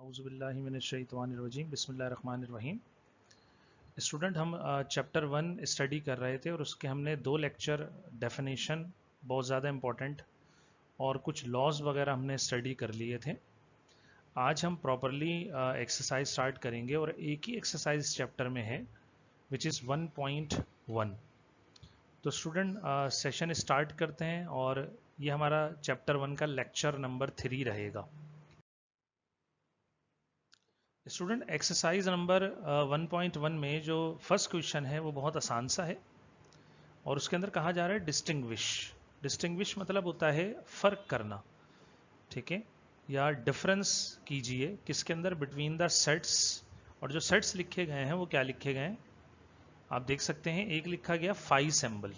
औज़ुबिल्लाहिमिनश्शैतानिर्रजीम बिस्मिल्लाहिर्रहमानिर्रहीम। स्टूडेंट, हम chapter 1 study कर रहे थे और उसके हमने 2 लेक्चर डेफिनेशन बहुत ज़्यादा इम्पोर्टेंट और कुछ लॉज वगैरह हमने स्टडी कर लिए थे। आज हम प्रॉपरली एक्सरसाइज स्टार्ट करेंगे और एक ही एक्सरसाइज चैप्टर में है विच इज़ 1.1। तो स्टूडेंट सेशन स्टार्ट करते हैं और ये हमारा चैप्टर 1 का लेक्चर नंबर 3 रहेगा। स्टूडेंट, एक्सरसाइज नंबर 1.1 में जो फर्स्ट क्वेश्चन है वो बहुत आसान सा है और उसके अंदर कहा जा रहा है डिस्टिंग्विश। डिस्टिंग्विश मतलब होता है फर्क करना, ठीक है, या डिफरेंस कीजिए किसके अंदर, बिटवीन द सेट्स। और जो सेट्स लिखे गए हैं वो क्या लिखे गए हैं आप देख सकते हैं। एक लिखा गया फाई सिंबल,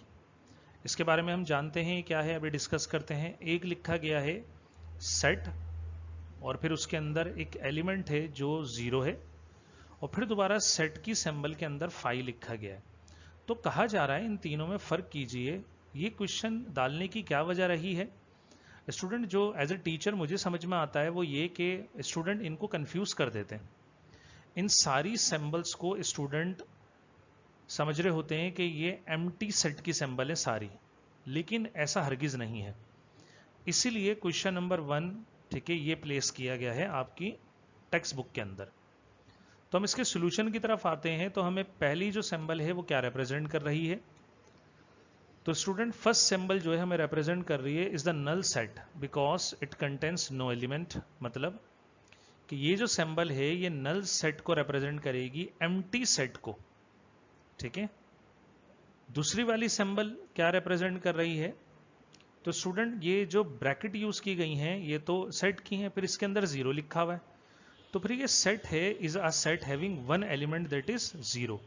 इसके बारे में हम जानते हैं क्या है, अभी डिस्कस करते हैं। एक लिखा गया है सेट और फिर उसके अंदर एक एलिमेंट है जो 0 है और फिर दोबारा सेट की सिंबल के अंदर 5 लिखा गया है। तो कहा जा रहा है इन तीनों में फर्क कीजिए। ये क्वेश्चन डालने की क्या वजह रही है स्टूडेंट? जो एज ए टीचर मुझे समझ में आता है वो ये कि स्टूडेंट इनको कंफ्यूज कर देते हैं। इन सारी सिंबल्स को स्टूडेंट समझ रहे होते हैं कि ये एम्प्टी सेट की सिंबल है सारी, लेकिन ऐसा हरगिज नहीं है। इसीलिए क्वेश्चन नंबर 1, ठीक है, ये प्लेस किया गया है आपकी टेक्स्ट बुक के अंदर। तो हम इसके सॉल्यूशन की तरफ आते हैं। तो हमें पहली जो सिंबल है वो क्या रिप्रेजेंट कर रही है? तो स्टूडेंट फर्स्ट सिंबल जो है हमें रिप्रेजेंट कर रही है is the null set because it contains no element. मतलब कि ये जो सिंबल है ये नल सेट को रिप्रेजेंट करेगी, एम्प्टी सेट को, ठीक है। दूसरी वाली सिंबल क्या रिप्रेजेंट कर रही है? तो स्टूडेंट ये जो ब्रैकेट यूज की गई हैं ये तो सेट की हैं, फिर इसके अंदर 0 लिखा हुआ है, तो फिर ये सेट है is a set having one element that is 0।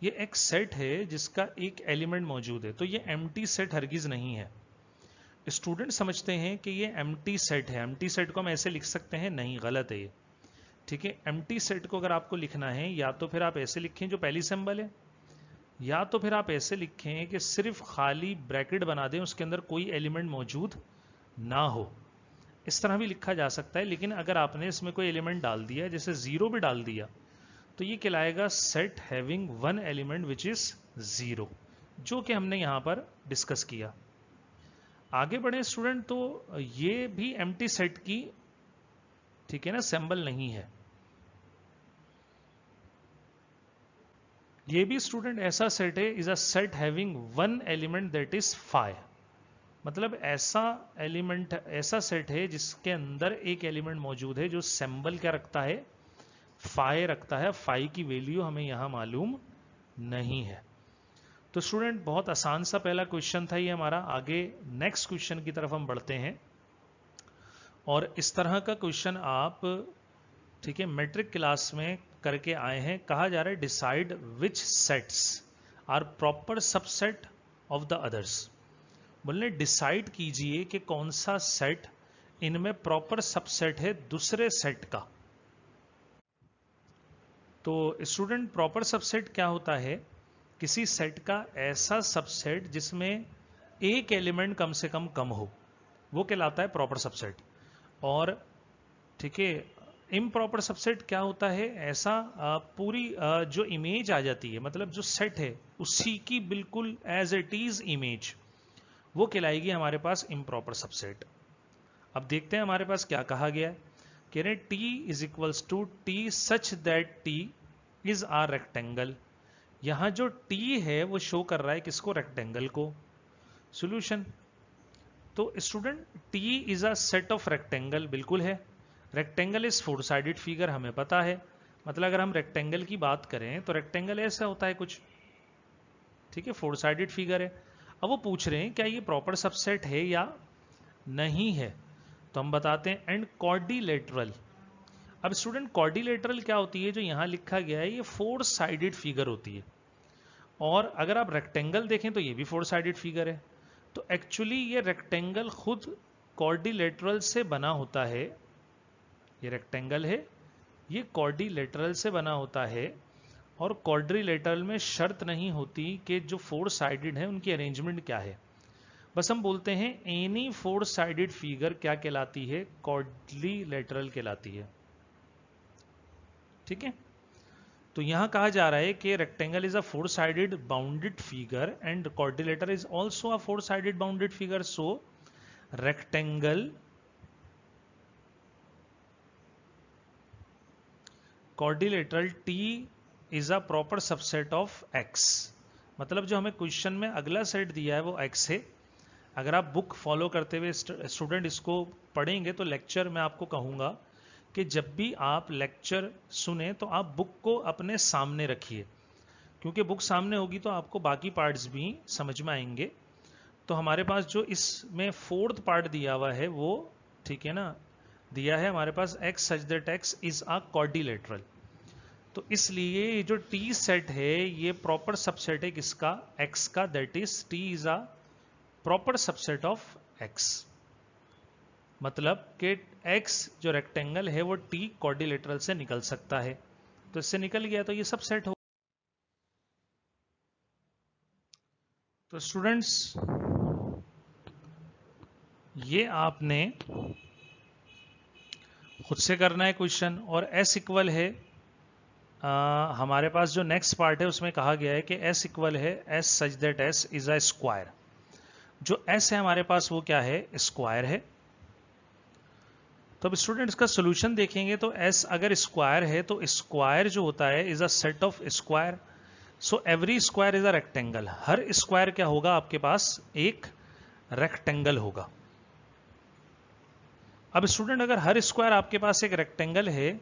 ये एक सेट है जिसका एक एलिमेंट मौजूद है, तो ये एम्प्टी सेट हरगिज नहीं है। स्टूडेंट समझते हैं कि ये एम्प्टी सेट है। एम्प्टी सेट को हम ऐसे लिख सकते हैं, नहीं, गलत है ये, ठीक है। एम्प्टी सेट को अगर आपको लिखना है या तो फिर आप ऐसे लिखें जो पहली सिंबल है, या तो फिर आप ऐसे लिखें कि सिर्फ खाली ब्रैकेट बना दें, उसके अंदर कोई एलिमेंट मौजूद ना हो। इस तरह भी लिखा जा सकता है, लेकिन अगर आपने इसमें कोई एलिमेंट डाल दिया, जैसे 0 भी डाल दिया, तो ये कहलाएगा set having one element which is 0, जो कि हमने यहां पर डिस्कस किया। आगे बढ़े स्टूडेंट, तो ये भी एम्प्टी सेट की, ठीक है ना, सिंबल नहीं है। ये भी स्टूडेंट ऐसा सेट है, is a set having one element that is 5। मतलब ऐसा एलिमेंट, ऐसा सेट है जिसके अंदर एक एलिमेंट मौजूद है जो सिंबल क्या रखता है, 5 रखता है। 5 की वैल्यू हमें यहां मालूम नहीं है। तो स्टूडेंट बहुत आसान सा पहला क्वेश्चन था ये हमारा। आगे नेक्स्ट क्वेश्चन की तरफ हम बढ़ते हैं और इस तरह का क्वेश्चन आप, ठीक है, मैट्रिक क्लास में करके आए हैं। कहा जा रहा है decide which sets are proper subset of the others. बोलने डिसाइड कीजिए कि कौन सा सेट इनमें प्रॉपर सबसेट है दूसरे सेट का। तो स्टूडेंट प्रॉपर सबसेट क्या होता है? किसी सेट का ऐसा सबसेट जिसमें एक एलिमेंट कम से कम हो, वो कहलाता है प्रॉपर सबसेट। और ठीक है, इम्प्रॉपर सबसेट क्या होता है? ऐसा पूरी जो इमेज आ जाती है, मतलब जो सेट है उसी की बिल्कुल एज इट इज इमेज, वो कहलाएगी हमारे पास इम्प्रॉपर सबसेट। अब देखते हैं हमारे पास क्या कहा गया है। कह रहे हैं T is equals to T such that T is are rectangle. यहां जो टी है वो शो कर रहा है किसको? रेक्टेंगल को। सॉल्यूशन, तो student T is a set of rectangle, बिल्कुल है। रेक्टेंगल इज 4 साइडेड फिगर, हमें पता है। मतलब अगर हम रेक्टेंगल की बात करें तो रेक्टेंगल ऐसा होता है कुछ, ठीक है, 4 साइडेड फिगर है। अब वो पूछ रहे हैं क्या ये प्रॉपर सबसेट है या नहीं है, तो हम बताते हैं एंड कॉर्डिलेटरल। अब स्टूडेंट कॉर्डिलेटरल क्या होती है? जो यहां लिखा गया है ये 4 साइडेड फिगर होती है, और अगर आप रेक्टेंगल देखें तो ये भी 4 साइडेड फिगर है। तो एक्चुअली ये रेक्टेंगल खुद कॉर्डिलेटरल से बना होता है। ये रेक्टेंगल है, ये कॉर्डिलेटरल से बना होता है। और क्वाड्रिलेटरल में शर्त नहीं होती कि जो 4 साइडेड है उनकी अरेंजमेंट क्या है, बस हम बोलते हैं एनी 4 साइडेड फिगर क्या कहलाती है? क्वाड्रिलेटरल कहलाती है। ठीक है, तो यहां कहा जा रहा है कि rectangle is a four sided bounded figure and quadrilateral is also a four sided bounded figure, so rectangle quadrilateral T is a proper subset of x. मतलब जो हमें क्वेश्चन में अगला सेट दिया है वो एक्स है। अगर आप बुक फॉलो करते हुए स्टूडेंट इसको पढ़ेंगे तो लेक्चर में आपको कहूंगा कि जब भी आप लेक्चर सुने तो आप बुक को अपने सामने रखिए, क्योंकि बुक सामने होगी तो आपको बाकी पार्ट्स भी समझ में आएंगे। तो हमारे पास जो इसमें फोर्थ पार्ट दिया हुआ है वो, ठीक है ना, दिया है हमारे पास x such that x is a quadrilateral. तो इसलिए ये जो t सेट है ये प्रॉपर सबसेट है किसका, x का, that is t is a proper subset of x। मतलब कि x जो रेक्टेंगल है वो t क्वाड्रिलेटरल से निकल सकता है, तो इससे निकल गया तो ये सबसेट हो। तो स्टूडेंट्स ये आपने खुद से करना है क्वेश्चन, और s इक्वल है हमारे पास जो नेक्स्ट पार्ट है उसमें कहा गया है कि s इक्वल है s such that s is a square. जो s है हमारे पास वो क्या है, स्क्वायर है। तो अब स्टूडेंट्स का सोल्यूशन देखेंगे तो s अगर स्क्वायर है तो स्क्वायर जो होता है is a set of square, so every square is a rectangle. Her square क्या होगा आपके पास, एक रेक्टेंगल होगा। अब स्टूडेंट अगर हर स्क्वायर आपके पास एक रेक्टेंगल है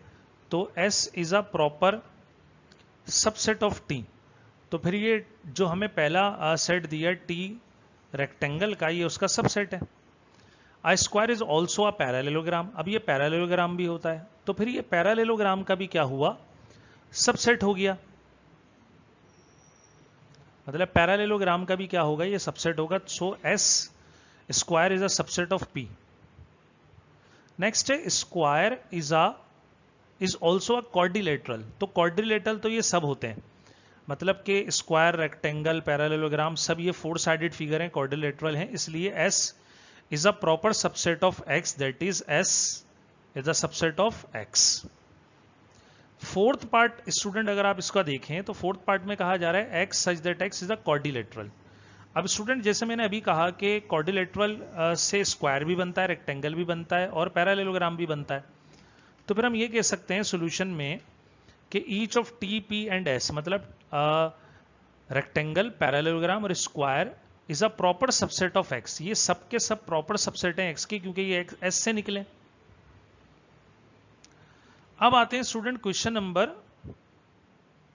तो S is a proper subset of T। तो फिर ये जो हमें पहला सेट दिया T रेक्टेंगल का, ये उसका सबसेट है। A square is also a parallelogram. अब ये पैरेललोग्राम भी होता है, तो फिर ये पैरेललोग्राम का भी क्या हुआ, सबसेट हो गया। मतलब पैरेललोग्राम का भी क्या होगा, ये सबसेट होगा। So S square is a subset of P। Next है square is also a quadrilateral. तो क्वाड्रिलेटरल तो ये सब होते हैं, मतलब कि स्क्वायर, रेक्टेंगल, पैरेललोग्राम सब ये फोर साइडेड फिगर हैं, क्वाड्रिलेटरल हैं। इसलिए S is a proper subset of X, that is S is a subset of X। Fourth part student अगर आप इसका देखें तो फोर्थ पार्ट में कहा जा रहा है X such that X is a quadrilateral. अब स्टूडेंट जैसे मैंने अभी कहा कि क्वाड्रिलेटरल से स्क्वायर भी बनता है, रेक्टेंगल भी बनता है और पैरेललोग्राम भी बनता है। तो फिर हम ये कह सकते हैं सॉल्यूशन में कि each of T, P and S, मतलब रेक्टेंगल, पैरेललोग्राम और square is a proper subset of x. ये सब के सब प्रॉपर सबसेट हैं एक्स के, क्योंकि ये एस से निकले। अब आते हैं स्टूडेंट क्वेश्चन नंबर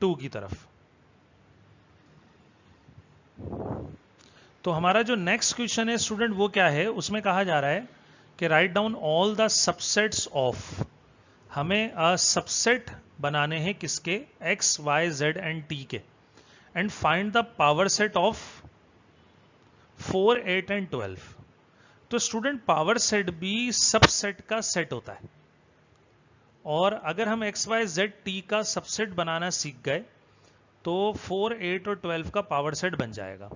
2 की तरफ। तो हमारा जो नेक्स्ट क्वेश्चन है स्टूडेंट वो क्या है, उसमें कहा जा रहा है कि write down all the subsets of. हमें सबसेट बनाने हैं किसके, X, Y, Z and T के, and find the power set of 4, 8 and 12। तो स्टूडेंट पावर सेट भी सबसेट का सेट होता है, और अगर हम एक्स, वाई, जेड, टी का सबसेट बनाना सीख गए तो 4, 8 और 12 का पावर सेट बन जाएगा।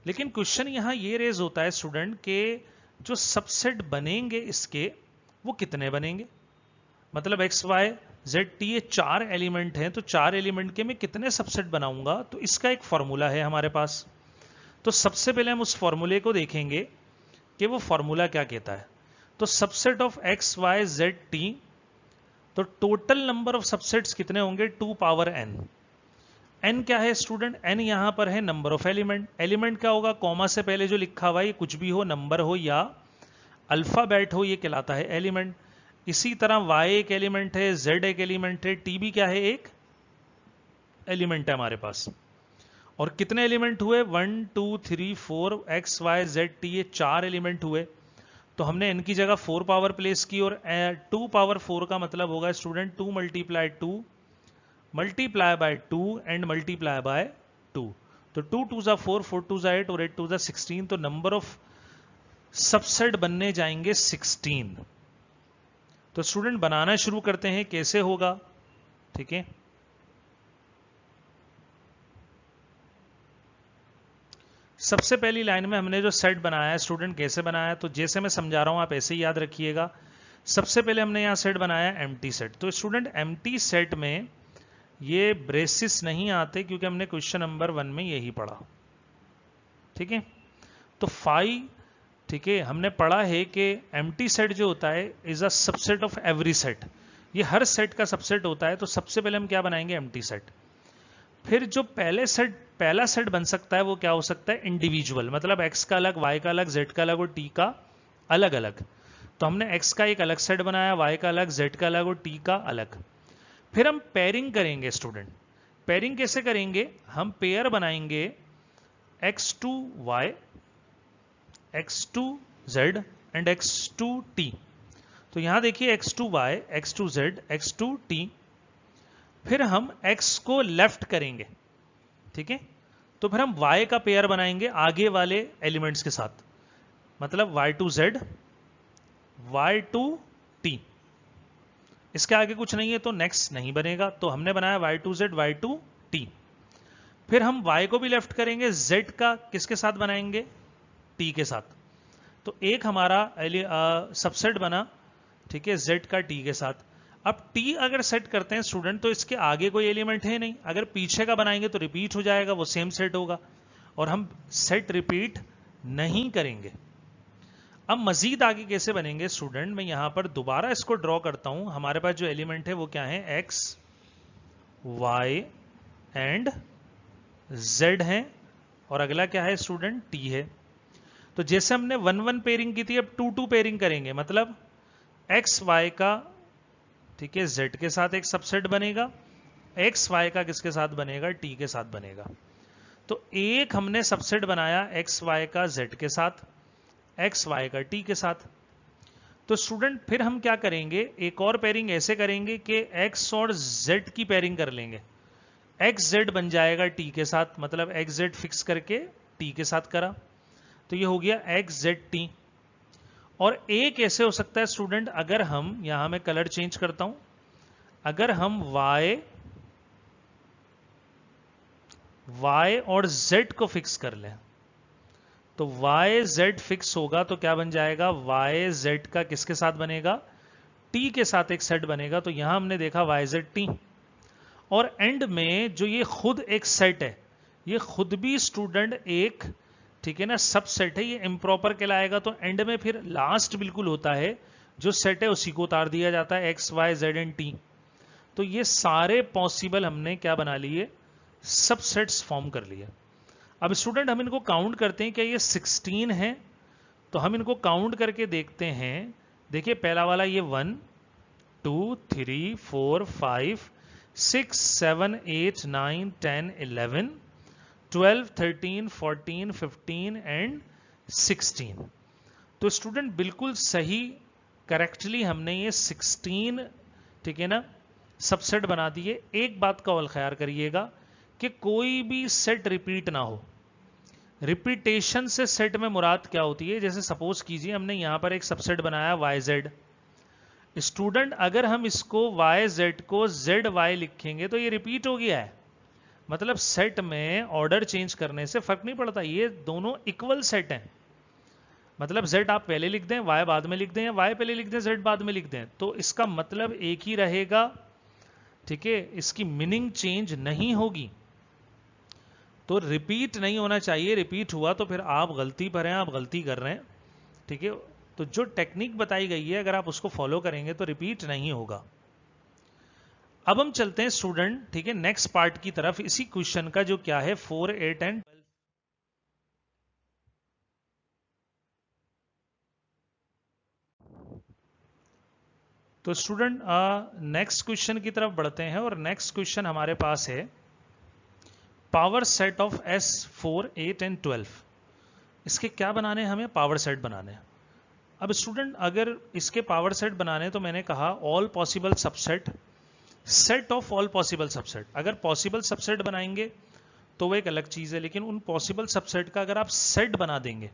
लेकिन क्वेश्चन यहां ये रेज होता है स्टूडेंट के जो सबसेट बनेंगे इसके वो कितने बनेंगे। मतलब एक्स, वाई, जेड, टी ये 4 एलिमेंट हैं, तो 4 एलिमेंट के मैं कितने सबसेट बनाऊंगा, तो इसका एक फॉर्मूला है हमारे पास। तो सबसे पहले हम उस फॉर्मूले को देखेंगे कि वो फॉर्मूला क्या कहता है। तो subset of X, Y, Z, T, तो टोटल नंबर ऑफ सबसेट्स कितने होंगे, 2 पावर n। n क्या है स्टूडेंट, n यहां पर है नंबर ऑफ एलिमेंट। एलिमेंट क्या होगा, कॉमा से पहले जो लिखा हुआ है, कुछ भी हो, नंबर हो या अल्फाबेट हो, ये कहलाता है एलिमेंट। इसी तरह y एक एलिमेंट है, z एक एलिमेंट है, t भी क्या है, एक एलिमेंट है हमारे पास। और कितने एलिमेंट हुए, 1, 2, 3, 4, x, y, z, t, ये 4 एलिमेंट हुए। तो हमने n की जगह 4 पावर प्लेस की, और 2 पावर 4 का मतलब होगा student 2 multiply 2 multiply by 2 and multiply by 2। तो 2 2 जा 4, 4 2 जा 8 और 8 2 जा 16। तो नंबर ऑफ सबसेट बनने जाएंगे 16। तो स्टूडेंट बनाना शुरू करते हैं, कैसे होगा, ठीक है। सबसे पहली लाइन में हमने जो सेट बनाया है स्टूडेंट, कैसे बनाया है, तो जैसे मैं समझा रहा हूं आप ऐसे ही याद रखिएगा। सबसे पहले हमने यहाँ सेट बनाया एम्प्टी सेट। तो स्टूडेंट एम्प्टी सेट में ये ब्रेसिस नहीं आते क्योंकि हमने क्वेश्चन नंबर 1 में यही पढ़ा। ठीक है, तो फाई, ठीक है, हमने पढ़ा है कि एम्प्टी सेट जो होता है is a subset of every set, ये हर सेट का सबसेट होता है। तो सबसे पहले हम क्या बनाएंगे, एम्प्टी सेट। फिर जो पहला सेट बन सकता है वो क्या हो सकता है, इंडिविजुअल, मतलब x का अलग, y का अलग, z का अलग और t का अलग अलग। तो हमने x का एक अलग सेट बनाया, y का अलग, z का अलग और t का अलग। फिर हम पेयरिंग करेंगे स्टूडेंट। पेयरिंग कैसे करेंगे, हम पेयर बनाएंगे x2y, x2z एंड x2t। तो यहां देखिए x2y, x2z, x2t। फिर हम x को लेफ्ट करेंगे, ठीक है, तो फिर हम y का पेयर बनाएंगे आगे वाले एलिमेंट्स के साथ, मतलब y2z, y2t। इसके आगे कुछ नहीं है तो नेक्स्ट नहीं बनेगा, तो हमने बनाया y2z, y2t। फिर हम y को भी लेफ्ट करेंगे, z का किसके साथ बनाएंगे, t के साथ। तो एक हमारा सबसेट बना, ठीक है, z का t के साथ। अब t अगर सेट करते हैं स्टूडेंट तो इसके आगे कोई एलिमेंट है नहीं, अगर पीछे का बनाएंगे तो रिपीट हो जाएगा, वो सेम सेट होगा, और हम सेट रिपीट नहीं करेंगे। अब मजीद आगे कैसे बनेंगे स्टूडेंट, मैं यहां पर दोबारा इसको ड्रॉ करता हूं। हमारे पास जो एलिमेंट है वो क्या है, x, y एंड z है, और अगला क्या है स्टूडेंट, t है। तो जैसे हमने 1-1 पेयरिंग की थी, अब 2-2 पेयरिंग करेंगे, मतलब x y का, ठीक है, z के साथ एक सबसेट बनेगा, x y का किसके साथ बनेगा, t के साथ बनेगा। तो एक हमने सबसेट बनाया x y का z के साथ, x y का t के साथ। तो स्टूडेंट फिर हम क्या करेंगे, एक और पेयरिंग ऐसे करेंगे कि x और z की पेयरिंग कर लेंगे, x z बन जाएगा t के साथ, मतलब x z फिक्स करके t के साथ करा, तो ये हो गया x z t। और एक ऐसे हो सकता है स्टूडेंट, अगर हम यहां मैं कलर चेंज करता हूं, अगर हम y और z को फिक्स कर लें, तो y z फिक्स होगा तो क्या बन जाएगा, y z का किसके साथ बनेगा, t के साथ एक सेट बनेगा। तो यहां हमने देखा y z t, और एंड में जो ये खुद एक सेट है, ये खुद भी स्टूडेंट एक, ठीक है ना, सबसेट है, ये इम्प्रॉपर कहलाएगा। तो एंड में फिर लास्ट बिल्कुल होता है जो सेट है उसी को उतार दिया जाता है, x y z and t। तो ये सारे पॉसिबल हमने क्या बना लिए, सबसेट्स फॉर्म कर लिए। अब स्टूडेंट हम इनको काउंट करते हैं, क्या ये 16 है, तो हम इनको काउंट करके देखते हैं। देखिए पहला वाला ये 1 2 3 4 5 6 7 8 9 10 11 12 13 14 15 एंड 16। तो स्टूडेंट बिल्कुल सही, करेक्टली हमने ये 16, ठीक है ना, सबसेट बना दिए। एक बात का और ख्याल करिएगा कि कोई भी सेट रिपीट ना हो। रिपीटेशन से सेट में मुराद क्या होती है, जैसे सपोज कीजिए हमने यहां पर एक सबसेट बनाया YZ, स्टूडेंट अगर हम इसको YZ को ZY लिखेंगे तो ये रिपीट हो गया है, मतलब सेट में ऑर्डर चेंज करने से फर्क नहीं पड़ता, ये दोनों इक्वल सेट हैं। मतलब Z आप पहले लिख दें, Y बाद में लिख दें, या Y पहले लिख दें, Z बाद में लिख दें, तो इसका मतलब एक ही रहेगा, ठीक है, इसकी मीनिंग चेंज नहीं होगी। तो रिपीट नहीं होना चाहिए, रिपीट हुआ तो फिर आप गलती पर हैं, आप गलती कर रहे हैं, ठीक है। तो जो टेक्निक बताई गई है अगर आप उसको फॉलो करेंगे तो रिपीट नहीं होगा। अब हम चलते हैं स्टूडेंट, ठीक है, नेक्स्ट पार्ट की तरफ, इसी क्वेश्चन का जो क्या है 4, 8 एंड 12। तो स्टूडेंट नेक्स्ट क्वेश्चन की तरफ बढ़ते हैं, और नेक्स्ट क्वेश्चन हमारे पास है power set of S 4, 8 and 12। इसके क्या बनाने हैं, हमें पावर सेट बनाने हैं। अब स्टूडेंट अगर इसके पावर सेट बनाने, तो मैंने कहा all possible subset, set of all possible subset. अगर पॉसिबल सबसेट बनाएंगे तो वो एक अलग चीज है, लेकिन उन पॉसिबल सबसेट का अगर आप सेट बना देंगे,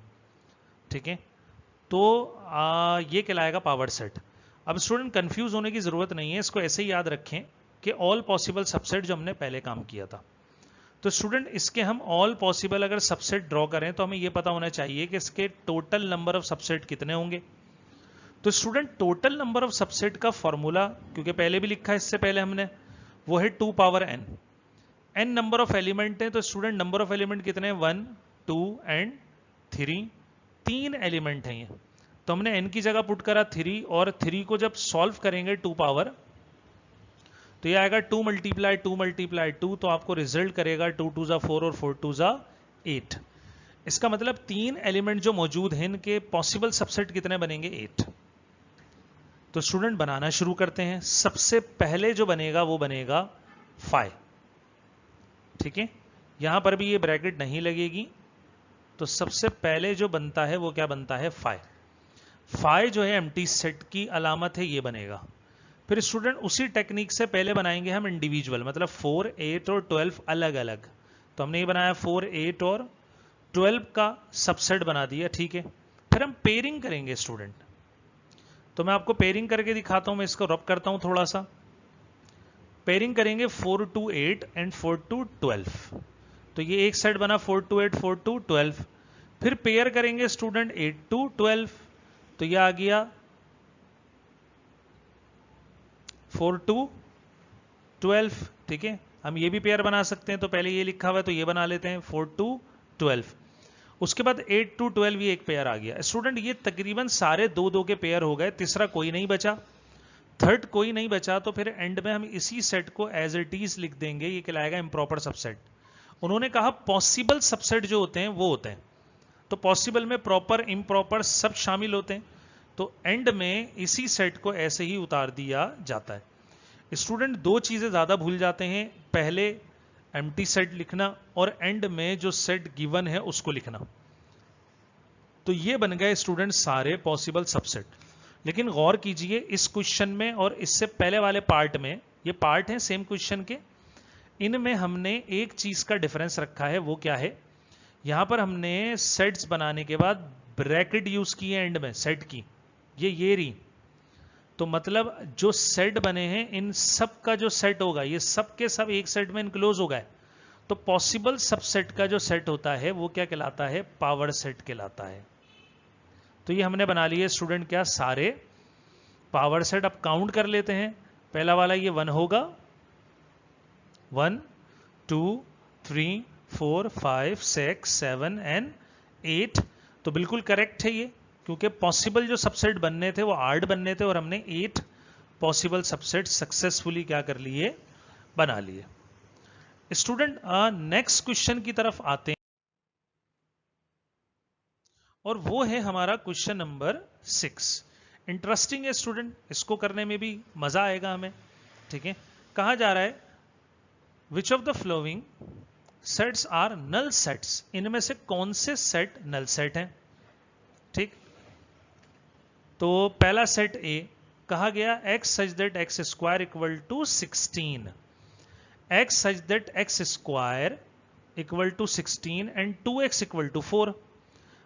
ठीक है, तो ये कहलाएगा पावर सेट। अब स्टूडेंट कंफ्यूज होने की जरूरत नहीं है, इसको ऐसे ही याद रखें कि ऑल पॉसिबल सबसेट जो हमने पहले काम किया था। तो स्टूडेंट इसके हम ऑल पॉसिबल अगर सबसेट ड्रॉ करें तो हमें यह पता होना चाहिए कि इसके टोटल नंबर ऑफ सबसेट कितने होंगे। तो student total number of subset का फॉर्मूला, क्योंकि पहले भी लिखा है इससे पहले हमने, वो है 2 power n। n number of element है, तो स्टूडेंट नंबर ऑफ एलिमेंट कितने हैं, 1 2 एंड 3, 3 एलिमेंट हैं ये। तो हमने n की जगह पुट करा 3, और 3 को जब सॉल्व करेंगे 2 पावर, तो ये आएगा 2 मल्टीप्लाई 2 मल्टीप्लाई 2, तो आपको रिजल्ट करेगा 2 2 जा 4 और 4 2 जा 8। इसका मतलब 3 एलिमेंट जो मौजूद हैं इनके पॉसिबल सबसेट कितने बनेंगे, 8। तो स्टूडेंट बनाना शुरू करते हैं। सबसे पहले जो बनेगा वो बनेगा 5, ठीक है। यहां पर भी ये ब्रैकेट नहीं लगेगी, तो सबसे पहले जो बनता है वो क्या बनता है, 5। 5 जो है एम्प्टी सेट की अलामत है, ये बनेगा। फिर स्टूडेंट उसी टेक्निक से पहले बनाएंगे हम इंडिविजुअल, मतलब 4 8 और 12 अलग अलग। तो हमने ये बनाया 4 8 और 12 का सबसेट बना दिया, ठीक है। फिर हम पेयरिंग करेंगे स्टूडेंट, तो मैं आपको पेयरिंग करके दिखाता हूं। मैं इसको रब करता हूं थोड़ा सा। पेयरिंग करेंगे 4 to 8 एंड 4 to 12, तो ये एक सेट बना 4 to 8 4 to 12। फिर पेयर करेंगे स्टूडेंट 8 to 12, तो ये आ गया 4 to 12, ठीक है। हम ये भी पेयर बना सकते हैं, तो पहले ये लिखा हुआ है तो ये बना लेते हैं 4 to 12। उसके बाद 8 to 12 ये एक पेयर आ गया स्टूडेंट। ये तकरीबन सारे 2 2 के पेयर हो गए, तीसरा कोई नहीं बचा, थर्ड कोई नहीं बचा। तो फिर एंड में हम इसी सेट को एज इट इज लिख देंगे, ये कहलाएगा इम्प्रॉपर सबसेट। उन्होंने कहा पॉसिबल सबसेट जो होते हैं वो होते हैं, तो पॉसिबल में प्रॉपर इम्प्रॉपर सब शामिल होते हैं। तो एंड में इसी सेट को ऐसे ही उतार दिया जाता है। स्टूडेंट 2 चीजें ज्यादा भूल जाते हैं, पहले एम्प्टी सेट लिखना और एंड में जो सेट गिवन है उसको लिखना। तो ये बन गए स्टूडेंट सारे पॉसिबल सबसेट। लेकिन गौर कीजिए इस क्वेश्चन में और इससे पहले वाले पार्ट में, ये पार्ट है सेम क्वेश्चन के, इनमें हमने एक चीज का डिफरेंस रखा है। वो क्या है, यहां पर हमने सेट्स बनाने के बाद ब्रैकेट यूज की है एंड में सेट की, ये रही। तो मतलब जो सेट बने हैं इन सब का जो सेट होगा, ये सब के सब एक सेट में इनक्लोज हो गए। तो पॉसिबल सबसेट का जो सेट होता है वो क्या कहलाता है, पावर सेट कहलाता है। तो ये हमने बना लिए स्टूडेंट क्या, सारे पावर सेट। अब काउंट कर लेते हैं। पहला वाला ये 1 होगा, 1 2 3 4 5 6 7 एंड 8। तो बिल्कुल करेक्ट है ये, क्योंकि पॉसिबल जो सबसेट बनने थे वो 8 बनने थे और हमने 8 पॉसिबल सबसेट सक्सेसफुली क्या कर लिए, बना लिए। स्टूडेंट नेक्स्ट क्वेश्चन की तरफ आते हैं, और वो है हमारा क्वेश्चन नंबर 6। इंटरेस्टिंग है स्टूडेंट, इसको करने में भी मजा आएगा हमें, ठीक है। कहा जा रहा है which of the following sets are null sets, इनमें से कौन से सेट नल सेट हैं, ठीक। तो पहला सेट ए कहा गया x such that X square equal to 16, x such that X square equal to 16 and 2x equal to 4।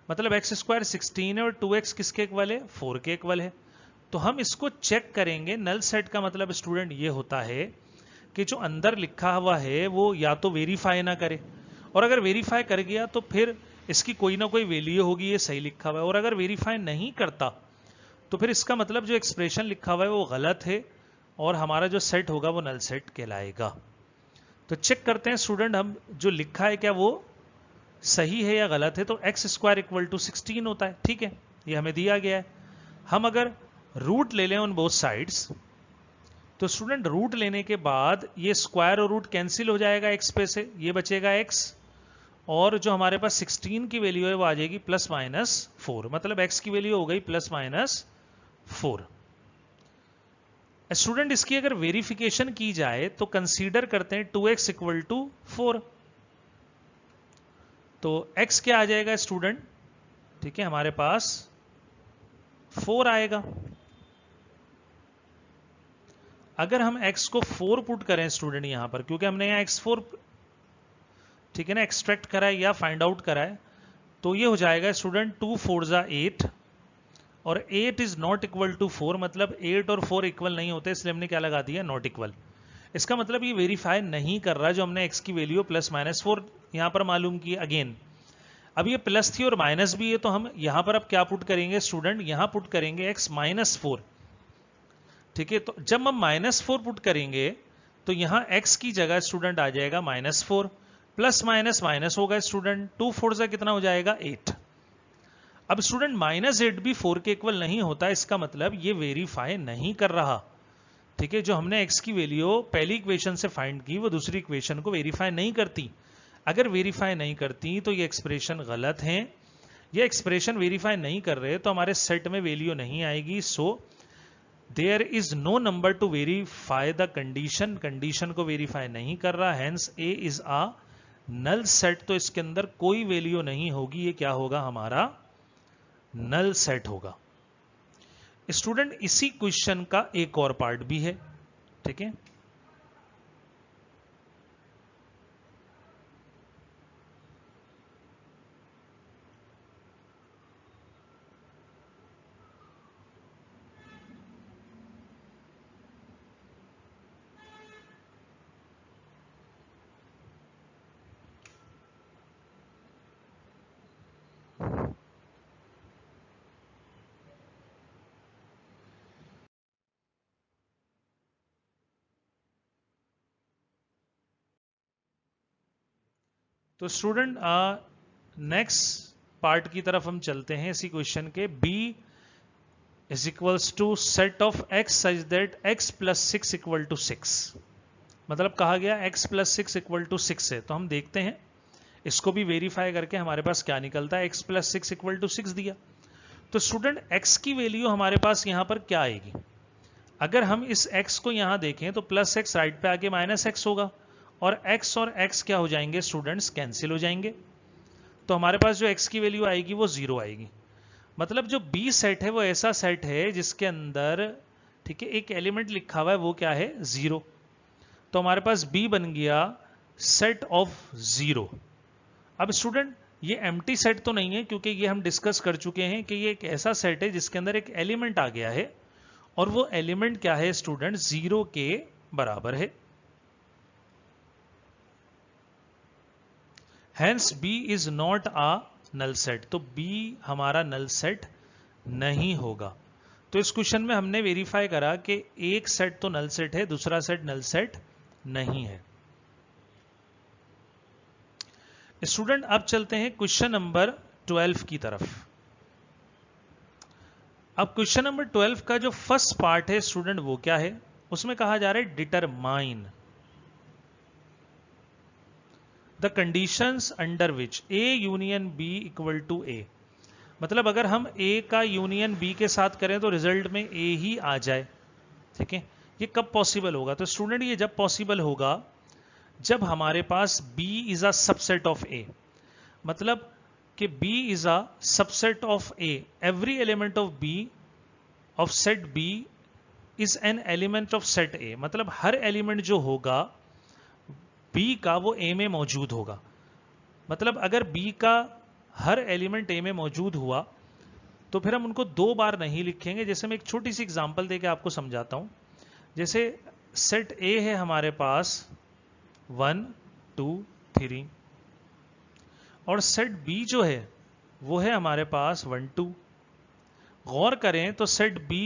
मतलब एक्स स्क्वायर 16 है और 2x किसके इक्वल है, 4 के इक्वल है। तो हम इसको चेक करेंगे। नल सेट का मतलब स्टूडेंट ये होता है कि जो अंदर लिखा हुआ है वो या तो वेरीफाई ना करे, और अगर वेरीफाई कर गया तो फिर इसकी कोई ना कोई वैल्यू होगी, ये सही लिखा हुआ है। और अगर वेरीफाई नहीं करता तो फिर इसका मतलब जो एक्सप्रेशन लिखा हुआ है वो गलत है, और हमारा जो सेट होगा वो नल सेट कहलाएगा। तो चेक करते हैं स्टूडेंट, हम जो लिखा है क्या वो सही है या गलत है। तो एक्स स्क्वायर इक्वल टू 16 होता है, ठीक है, ये हमें दिया गया है। हम अगर रूट ले लें ऑन बोथ साइड्स, तो स्टूडेंट रूट लेने के बाद ये स्क्वायर और रूट कैंसिल हो जाएगा एक्स पे से, ये बचेगा एक्स, और जो हमारे पास 16 की वैल्यू है वो आ जाएगी प्लस माइनस 4। मतलब एक्स की वैल्यू हो गई प्लस माइनस 4। स्टूडेंट इसकी अगर वेरिफिकेशन की जाए तो कंसीडर करते हैं 2x इक्वल टू 4। तो x क्या आ जाएगा स्टूडेंट, ठीक है, हमारे पास 4 आएगा। अगर हम x को 4 पुट करें स्टूडेंट यहां पर, क्योंकि हमने यहां x4 ठीक है ना एक्सट्रैक्ट करा है या फाइंड आउट करा है, तो ये हो जाएगा स्टूडेंट 2 4 जा 8, और 8 इज नॉट इक्वल टू 4। मतलब 8 और 4 इक्वल नहीं होते, इसलिए हमने क्या लगा दिया, नॉट इक्वल। इसका मतलब ये वेरीफाई नहीं कर रहा जो हमने x की वैल्यू प्लस माइनस 4 यहां पर मालूम की। अगेन अब ये प्लस थी और माइनस भी है, तो हम यहां पर अब क्या पुट करेंगे स्टूडेंट, यहां पुट करेंगे x -4। ठीक है, तो जब हम -4 पुट करेंगे तो यहां x की जगह स्टूडेंट आ जाएगा -4, प्लस माइनस माइनस होगा स्टूडेंट, 2 4 से कितना हो जाएगा 8। अब स्टूडेंट -8 भी 4 के इक्वल नहीं होता, इसका मतलब ये वेरीफाई नहीं कर रहा। ठीक है, जो हमने x की वैल्यू पहली इक्वेशन से फाइंड की वो दूसरी इक्वेशन को वेरीफाई नहीं करती। अगर वेरीफाई नहीं करती तो ये एक्सप्रेशन गलत है। ये एक्सप्रेशन वेरीफाई नहीं कर रहे तो हमारे सेट में वैल्यू नहीं आएगी। So there is no number to verify the condition, condition को वेरीफाई नहीं कर रहा, hence A is a null set. तो इसके अंदर कोई वैल्यू नहीं होगी, ये क्या होगा हमारा नल सेट होगा। स्टूडेंट इसी क्वेश्चन का एक और पार्ट भी है। ठीक है, तो स्टूडेंट नेक्स्ट पार्ट की तरफ हम चलते हैं इसी क्वेश्चन के। b is equals to set of x such that x plus 6 equal to 6। मतलब कहा गया x प्लस 6 इक्वल टू 6 है, तो हम देखते हैं इसको भी वेरीफाई करके हमारे पास क्या निकलता है। x प्लस 6 इक्वल टू 6 दिया, तो स्टूडेंट x की वैल्यू हमारे पास यहां पर क्या आएगी। अगर हम इस x को यहां देखें तो प्लस x राइट पे आके माइनस x होगा, और x और x क्या हो जाएंगे स्टूडेंट्स, कैंसिल हो जाएंगे। तो हमारे पास जो x की वैल्यू आएगी वो 0 आएगी। मतलब जो B सेट है वो ऐसा सेट है जिसके अंदर, ठीक है, एक एलिमेंट लिखा हुआ है, वो क्या है 0। तो हमारे पास B बन गया सेट ऑफ 0। अब स्टूडेंट ये एम्प्टी सेट तो नहीं है, क्योंकि ये हम डिस्कस कर चुके हैं कि ये एक ऐसा सेट है जिसके अंदर एक एलिमेंट आ गया है, और वो एलिमेंट क्या है स्टूडेंट 0 के बराबर है। Hence B is not a null set, तो B हमारा नल सेट नहीं होगा। तो इस क्वेश्चन में हमने वेरीफाई करा कि एक सेट तो नल सेट है, दूसरा सेट नल सेट नहीं है। स्टूडेंट अब चलते हैं क्वेश्चन नंबर 12 की तरफ। अब क्वेश्चन नंबर 12 का जो फर्स्ट पार्ट है स्टूडेंट वो क्या है, उसमें कहा जा रहा है determine the conditions under which A union B equal to A। मतलब अगर हम A का यूनियन B के साथ करें तो रिजल्ट में A ही आ जाए। ठीक है, ये कब पॉसिबल होगा, तो स्टूडेंट ये जब पॉसिबल होगा जब हमारे पास B is a subset of A। मतलब कि B is a subset of A, every element of B of set B is an element of set A। मतलब हर एलिमेंट जो होगा B का वो A में मौजूद होगा। मतलब अगर B का हर एलिमेंट A में मौजूद हुआ तो फिर हम उनको दो बार नहीं लिखेंगे। जैसे मैं एक छोटी सी एग्जांपल देके आपको समझाता हूं। जैसे सेट A है हमारे पास 1 2 3, और सेट B जो है वो है हमारे पास 1 2। गौर करें तो सेट B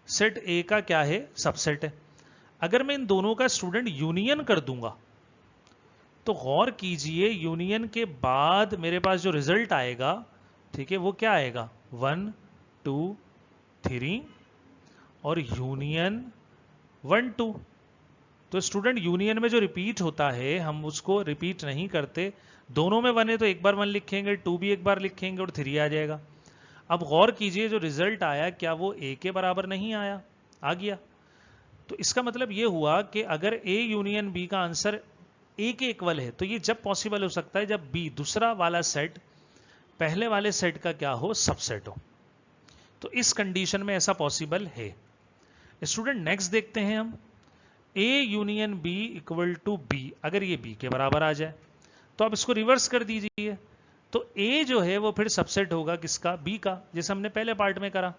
सेट A का क्या है, सबसेट है। अगर मैं इन दोनों का स्टूडेंट यूनियन कर दूंगा तो गौर कीजिए यूनियन के बाद मेरे पास जो रिजल्ट आएगा, ठीक है, वो क्या आएगा 1 2 3 और यूनियन 1 2। तो स्टूडेंट यूनियन में जो रिपीट होता है हम उसको रिपीट नहीं करते। दोनों में 1 है तो एक बार 1 लिखेंगे, 2 भी एक बार लिखेंगे और 3 आ जाएगा। अब गौर कीजिए जो रिजल्ट आया क्या वो A के बराबर नहीं आया, आ गया। तो इसका मतलब ये हुआ कि अगर A यूनियन B का आंसर A के इक्वल है तो ये जब पॉसिबल हो सकता है जब B दूसरा वाला सेट पहले वाले सेट का क्या हो, सबसेट हो। तो इस कंडीशन में ऐसा पॉसिबल है। स्टूडेंट नेक्स्ट देखते हैं हम, A union B equal to B। अगर ये B के बराबर आ जाए तो आप इसको रिवर्स कर दीजिए, तो A जो है वो फिर सबसेट होगा किसका, B का, जैसे हमने पहले पार्ट में करा।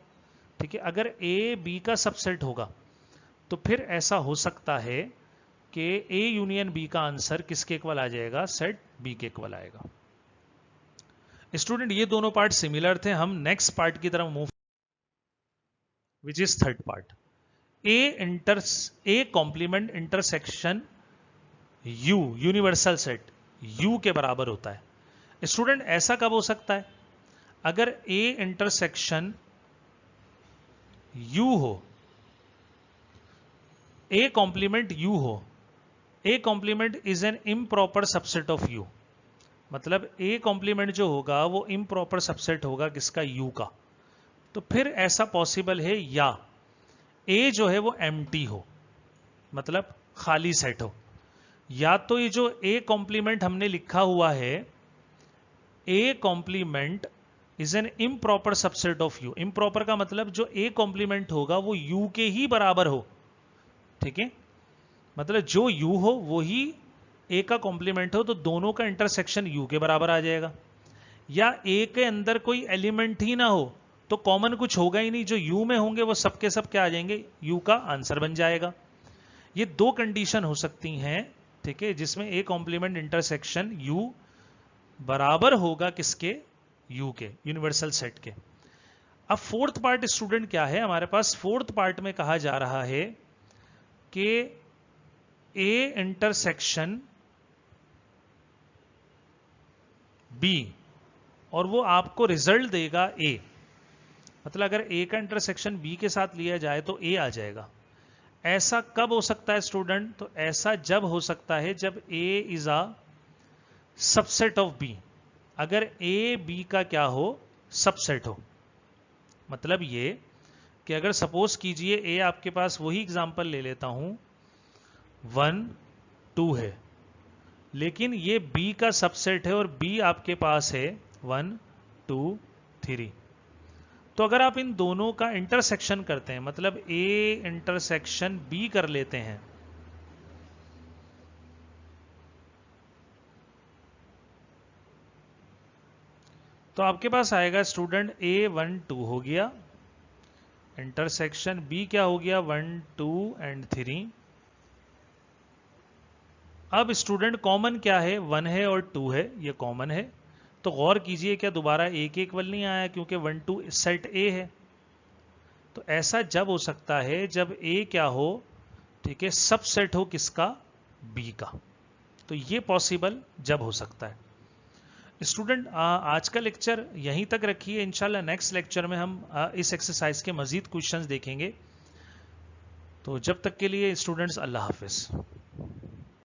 ठीक है, अगर A B का सबसेट होगा तो फिर ऐसा हो सकता है कि A यूनियन B का आंसर किसके इक्वल आ जाएगा, सेट B के इक्वल आएगा। स्टूडेंट ये दोनों पार्ट सिमिलर थे, हम नेक्स्ट पार्ट की तरफ move, which is third part. A complement intersection U, universal set U के बराबर होता है। स्टूडेंट ऐसा कब हो सकता है? अगर ए इंटरसेक्शन यू हो, ए कॉम्प्लीमेंट यू हो, A complement is an improper subset of U, मतलब ए कॉम्प्लीमेंट जो होगा वो इम्प्रॉपर सबसेट होगा किसका? यू का। तो फिर ऐसा पॉसिबल है या ए जो है वो एम्प्टी हो, मतलब खाली सेट हो, या तो ये जो ए कॉम्प्लीमेंट हमने लिखा हुआ है, A complement is an improper subset of U. Improper का मतलब जो ए कॉम्प्लीमेंट होगा वो यू के ही बराबर हो, ठीक है, मतलब जो यू हो वो ही ए का कॉम्प्लीमेंट हो, तो दोनों का इंटरसेक्शन यू के बराबर आ जाएगा। या ए के अंदर कोई एलिमेंट ही ना हो, तो कॉमन कुछ होगा ही नहीं, जो यू में होंगे वो सबके सब क्या आ जाएंगे? यू का आंसर बन जाएगा। ये दो कंडीशन हो सकती हैं, ठीक है, जिसमें ए कॉम्प्लीमेंट इंटरसेक्शन यू बराबर होगा किसके? यू के, यूनिवर्सल सेट के। अब फोर्थ पार्ट स्टूडेंट क्या है हमारे पास? फोर्थ पार्ट में कहा जा रहा है कि ए इंटरसेक्शन बी, और वो आपको रिजल्ट देगा ए, मतलब अगर ए का इंटरसेक्शन बी के साथ लिया जाए तो ए आ जाएगा। ऐसा कब हो सकता है स्टूडेंट? तो ऐसा जब हो सकता है जब A is a subset of B, अगर ए बी का क्या हो? सबसेट हो। मतलब ये कि अगर सपोज कीजिए ए आपके पास, वही एग्जांपल ले लेता हूं, 1 2 है, लेकिन ये बी का सबसेट है और बी आपके पास है 1 2 3, तो अगर आप इन दोनों का इंटरसेक्शन करते हैं, मतलब ए इंटरसेक्शन बी कर लेते हैं, तो आपके पास आएगा स्टूडेंट A1 2 हो गया, इंटरसेक्शन B क्या हो गया? 1 2 एंड 3। अब स्टूडेंट कॉमन क्या है? 1 है और 2 है, ये कॉमन है। तो गौर कीजिए क्या दोबारा A के इक्वल नहीं आया, क्योंकि 1 2 सेट A है। तो ऐसा जब हो सकता है जब A क्या हो? ठीक है, सबसेट हो किसका? B का। तो ये पॉसिबल जब हो सकता है। स्टूडेंट आज का लेक्चर यहीं तक रखिए, इंशाल्लाह नेक्स्ट लेक्चर में हम इस एक्सरसाइज के मजीद क्वेश्चंस देखेंगे। तो जब तक के लिए स्टूडेंट्स, अल्लाह हाफिज।